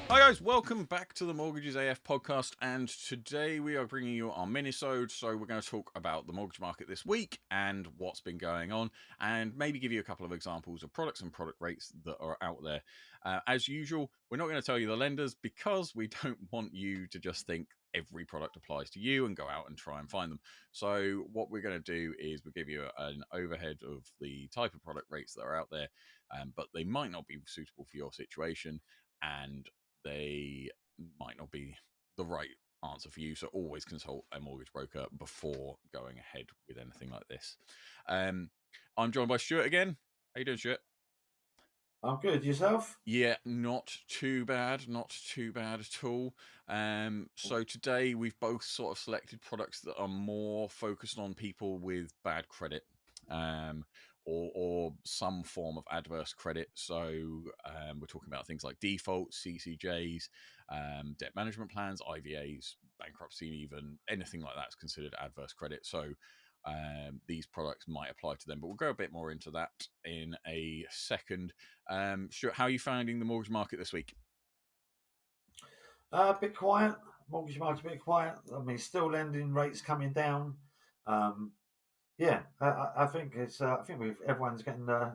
Hi guys, welcome back to the Mortgages AF podcast, and today we are bringing you our Minisode. So we're going to talk about the mortgage market this week and what's been going on, and maybe give you a couple of examples of products and product rates that are out there. As usual, we're not going to tell you the lenders because we don't want you to just think every product applies to you and go out and try and find them. So what we're going to do is we'll give you an overhead of the type of product rates that are out there, but they might not be suitable for your situation, and they might not be the right answer for you. So always consult a mortgage broker before going ahead with anything like this. I'm joined by Stuart again. How you doing, Stuart? I'm good. Yourself? Yeah, not too bad, not too bad at all. So today we've both sort of selected products that are more focused on people with bad credit, um, or some form of adverse credit. So we're talking about things like defaults, CCJs, debt management plans, IVAs, bankruptcy, even anything like that is considered adverse credit. So these products might apply to them, but we'll go a bit more into that in a second. Stuart, how are you finding the mortgage market this week? A bit quiet. Mortgage market a bit quiet. I mean, still lending rates coming down. Um, yeah, I think it's. I think everyone's getting the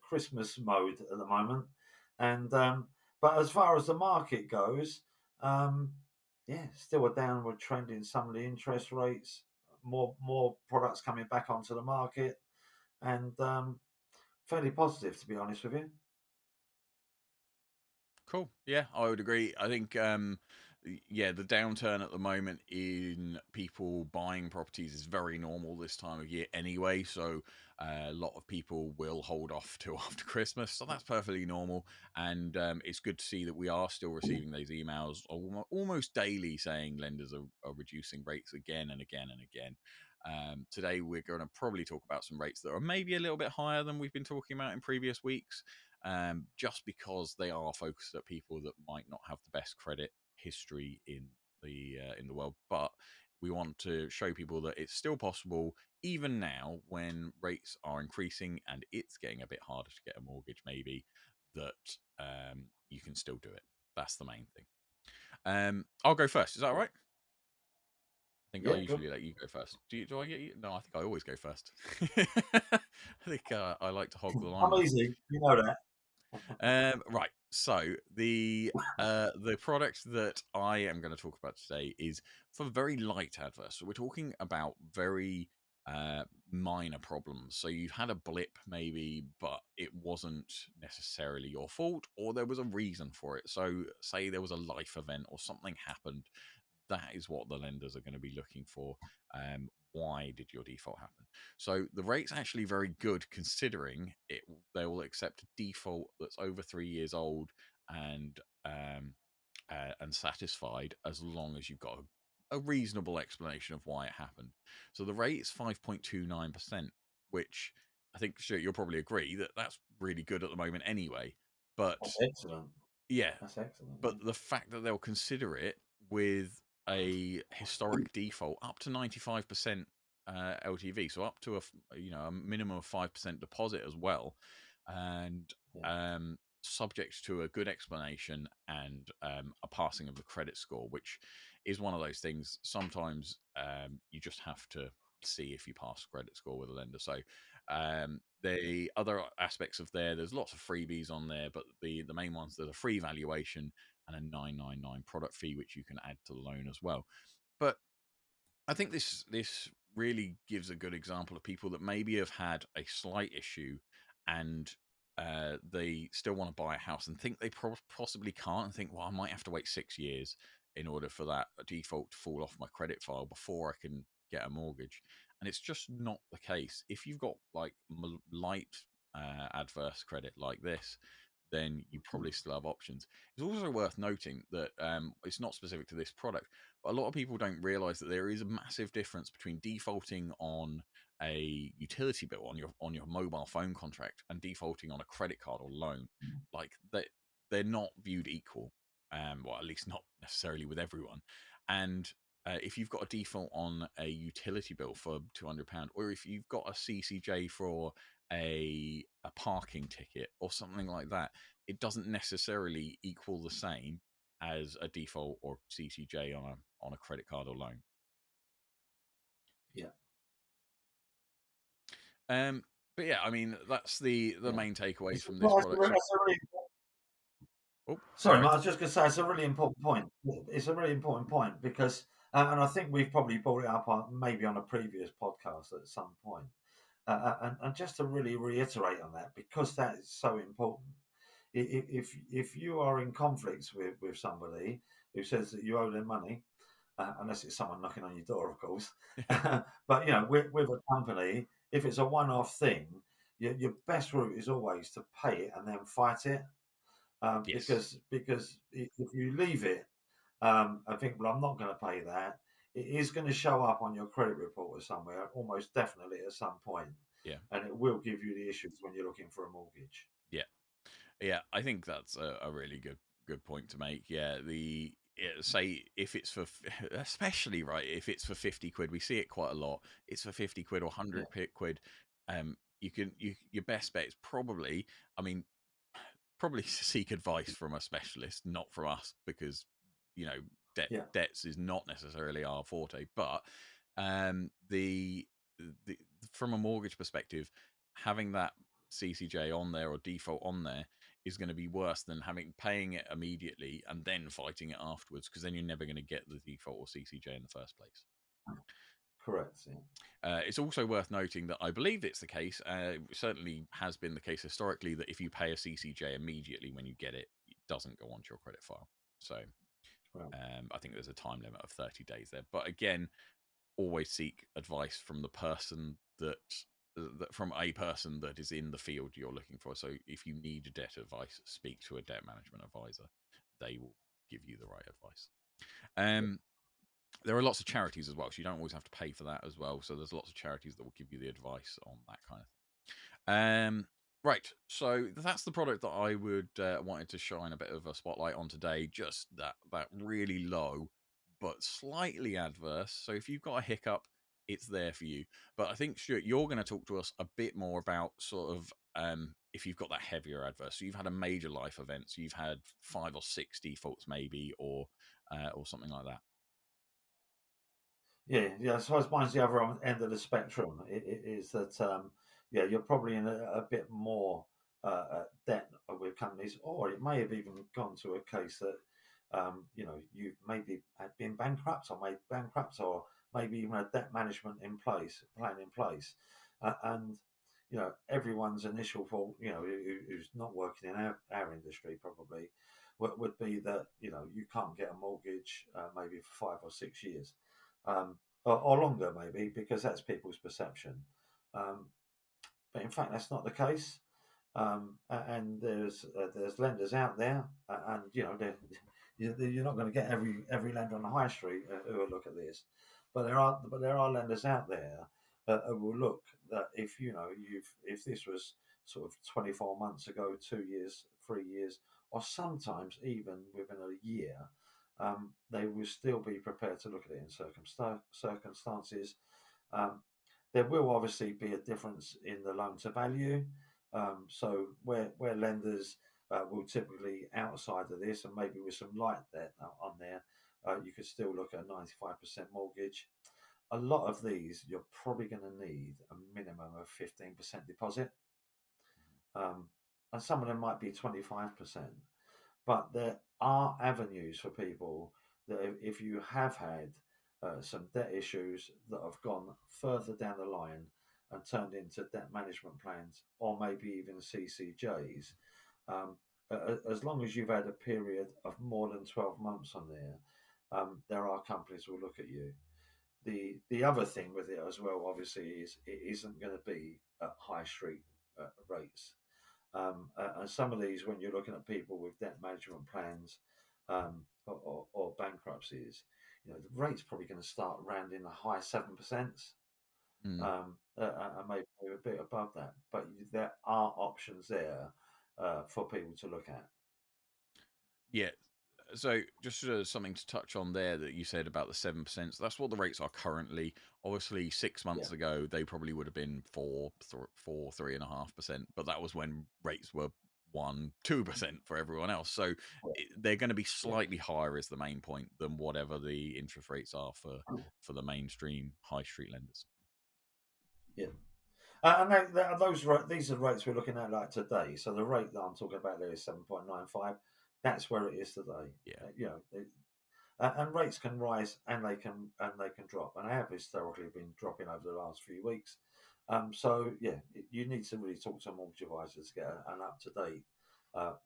Christmas mode at the moment, and but as far as the market goes, um, yeah, still a downward trend in some of the interest rates. More products coming back onto the market, and fairly positive to be honest with you. Cool. Yeah, I would agree. I think, yeah, the downturn at the moment in people buying properties is very normal this time of year anyway. So a lot of people will hold off till after Christmas. So that's perfectly normal. And it's good to see that we are still receiving those emails almost daily saying lenders are reducing rates again and again and again. Today, we're going to probably talk about some rates that are maybe a little bit higher than we've been talking about in previous weeks, just because they are focused at people that might not have the best credit history in the world. But we want to show people that it's still possible, even now when rates are increasing and it's getting a bit harder to get a mortgage. Maybe that you can still do it. That's the main thing. I'll go first. Is that all right? I think I Yeah, good. usually let you go first. Do I get you? No, I think I always go first. I think I like to hog the I'm limelight. easy. You know that. Right. So the product that I am going to talk about today is for very light adverse. So we're talking about very minor problems. So you've had a blip maybe, but it wasn't necessarily your fault, or there was a reason for it. So say there was a life event or something happened. That is what the lenders are going to be looking for. Why did your default happen? So the rate's actually very good considering it. They will accept a default that's over 3 years old and satisfied as long as you've got a reasonable explanation of why it happened. So the rate is 5.29%, which I think sure, you'll probably agree that that's really good at the moment anyway. But That's excellent. yeah, That's excellent. but the fact that they'll consider it with a historic default up to 95% LTV, so up to a minimum of 5% deposit as well, and Yeah. subject to a good explanation and a passing of the credit score, which is one of those things. Sometimes you just have to see if you pass credit score with a lender. So the other aspects of there's lots of freebies on there, but the main ones, there's a free valuation and a 999 product fee, which you can add to the loan as well. But I think this really gives a good example of people that maybe have had a slight issue and they still want to buy a house and think they possibly can't, and think, well, I might have to wait 6 years in order for that default to fall off my credit file before I can get a mortgage. And it's just not the case. If you've got like light adverse credit like this, then you probably still have options. It's also worth noting that it's not specific to this product, but a lot of people don't realize that there is a massive difference between defaulting on a utility bill on your mobile phone contract and defaulting on a credit card or loan. Like they're not viewed equal. Well, at least not necessarily with everyone. And if you've got a default on a utility bill for £200, or if you've got a CCJ for a parking ticket or something like that, it doesn't necessarily equal the same as a default or CCJ on a credit card or loan. Yeah. But yeah, I mean, that's the main takeaways from this Well, product. So, oh, sorry, sorry. Mark, I was just going to say it's a really important point. It's a really important point because, and I think we've probably brought it up on maybe on a previous podcast at some point. And just to really reiterate on that, because that is so important. If you are in conflicts with somebody who says that you owe them money, unless it's someone knocking on your door, of course, but with a company, if it's a one-off thing, your best route is always to pay it and then fight it. Yes. Because if you leave it and think, well, I'm not going to pay that, it is going to show up on your credit report or somewhere, almost definitely at some point, Yeah. and it will give you the issues when you're looking for a mortgage. Yeah. Yeah. I think that's a really good point to make. Yeah. Say if it's for, especially right, if it's for 50 quid, we see it quite a lot. It's for 50 quid or Yeah, 100 quid. Your best bet is probably, I mean, probably seek advice from a specialist, not from us, because yeah, debts is not necessarily our forte. But um, the, the from a mortgage perspective, having that CCJ on there or default on there is going to be worse than paying it immediately and then fighting it afterwards, because then you're never going to get the default or CCJ in the first place. correct. Yeah, It's also worth noting that I believe it's the case, certainly has been the case historically, that if you pay a CCJ immediately when you get it, it doesn't go onto your credit file. So well, I think there's a time limit of 30 days there. But again, always seek advice from the person from a person that is in the field you're looking for. So if you need debt advice, speak to a debt management advisor. They will give you the right advice. yeah, There are lots of charities as well, so you don't always have to pay for that as well. So there's lots of charities that will give you the advice on that kind of thing. Right, so that's the product that I would wanted to shine a bit of a spotlight on today. Just that really low, but slightly adverse. So if you've got a hiccup, it's there for you. But I think, Stuart, you're going to talk to us a bit more about sort of if you've got that heavier adverse. So you've had a major life event, so you've had 5 or 6 defaults maybe, or something like that. yeah, yeah. I suppose mine's the other end of the spectrum. It is that yeah, you're probably in a bit more debt with companies, or it may have even gone to a case that you've maybe been bankrupt or made bankrupt, or maybe even a debt management plan in place, and everyone's initial thought, who's not working in our industry probably would be that you can't get a mortgage maybe for 5 or 6 years, or longer maybe, because that's people's perception. Um, but in fact, that's not the case. And there's lenders out there, and you're not going to get every lender on the high street who will look at this, but there are lenders out there who will look that if this was sort of 24 months ago, 2 years, 3 years, or sometimes even within a year, they will still be prepared to look at it in circumstances. Um, there will obviously be a difference in the loan to value. So where lenders will typically outside of this, and maybe with some light debt on there, you could still look at a 95% mortgage. A lot of these, you're probably going to need a minimum of 15% deposit, and some of them might be 25%. But there are avenues for people that if you have had some debt issues that have gone further down the line and turned into debt management plans, or maybe even CCJs, as long as you've had a period of more than 12 months on there are companies who will look at you. The other thing with it as well, obviously, is it isn't going to be at high street rates. And some of these, when you're looking at people with debt management plans or bankruptcies, the rate's probably going to start around in the high 7%, Mm. and maybe a bit above that. But there are options there for people to look at. Yeah. So just something to touch on there that you said about the 7%. So that's what the rates are currently. Obviously, 6 months Yeah, ago they probably would have been 4, 3.5%. But that was when rates were 2% for everyone else. So they're going to be slightly higher is the main point than whatever the interest rates are for the mainstream high street lenders. Yeah. And these are rates we're looking at like today. So the rate that I'm talking about there is 7.95. That's where it is today. Yeah. And rates can rise and they can drop, and they have historically been dropping over the last few weeks. So yeah, you need to really talk to a mortgage advisor to get an up to date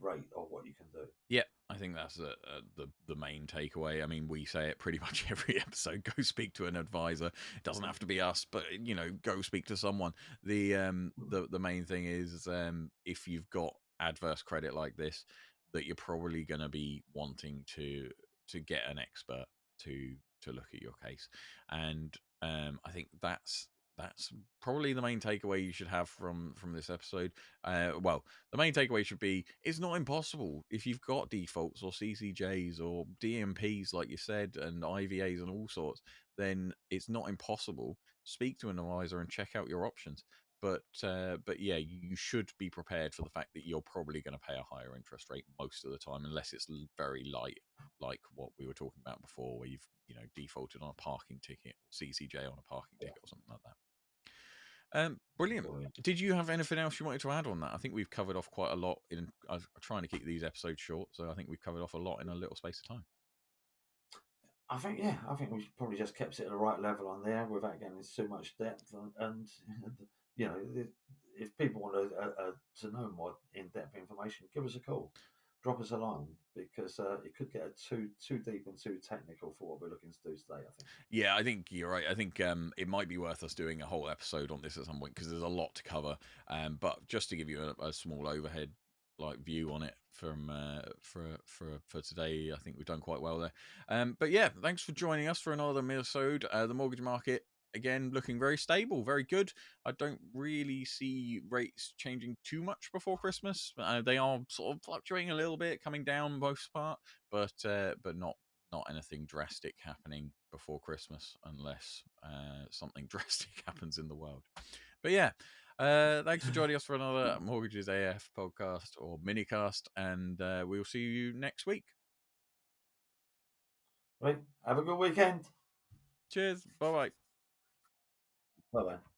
rate of what you can do. Yeah, I think that's the main takeaway. I mean, we say it pretty much every episode. Go speak to an advisor. It doesn't have to be us, but go speak to someone. The main thing is if you've got adverse credit like this, that you're probably going to be wanting to get an expert to look at your case, and I think that's probably the main takeaway you should have from this episode. Well, the main takeaway should be it's not impossible if you've got defaults or CCJs or DMPs, like you said, and IVAs and all sorts. Then it's not impossible. Speak to an advisor and check out your options. But yeah, you should be prepared for the fact that you're probably going to pay a higher interest rate most of the time, unless it's very light, like what we were talking about before, where you've defaulted on a parking ticket, CCJ on a parking ticket, or something like that. Brilliant. Did you have anything else you wanted to add on that? I think we've covered off quite a lot. I'm trying to keep these episodes short, so I think we've covered off a lot in a little space of time. I think we probably just kept it at the right level on there without getting into too much depth. And if people want to know more in-depth information, give us a call, drop us a line, because it could get too deep and too technical for what we're looking to do today, I think. Yeah, I think you're right. I think it might be worth us doing a whole episode on this at some point, because there's a lot to cover. But just to give you a small overhead view on it from for today, I think we've done quite well there. But yeah, thanks for joining us for another Minisode. The mortgage market, again, looking very stable, very good. I don't really see rates changing too much before Christmas. They are sort of fluctuating a little bit, coming down most part, but not anything drastic happening before Christmas, unless something drastic happens in the world. But yeah, thanks for joining us for another Mortgages AF podcast or minicast, and we'll see you next week. Right, have a good weekend. Cheers. Bye bye. Bye bye.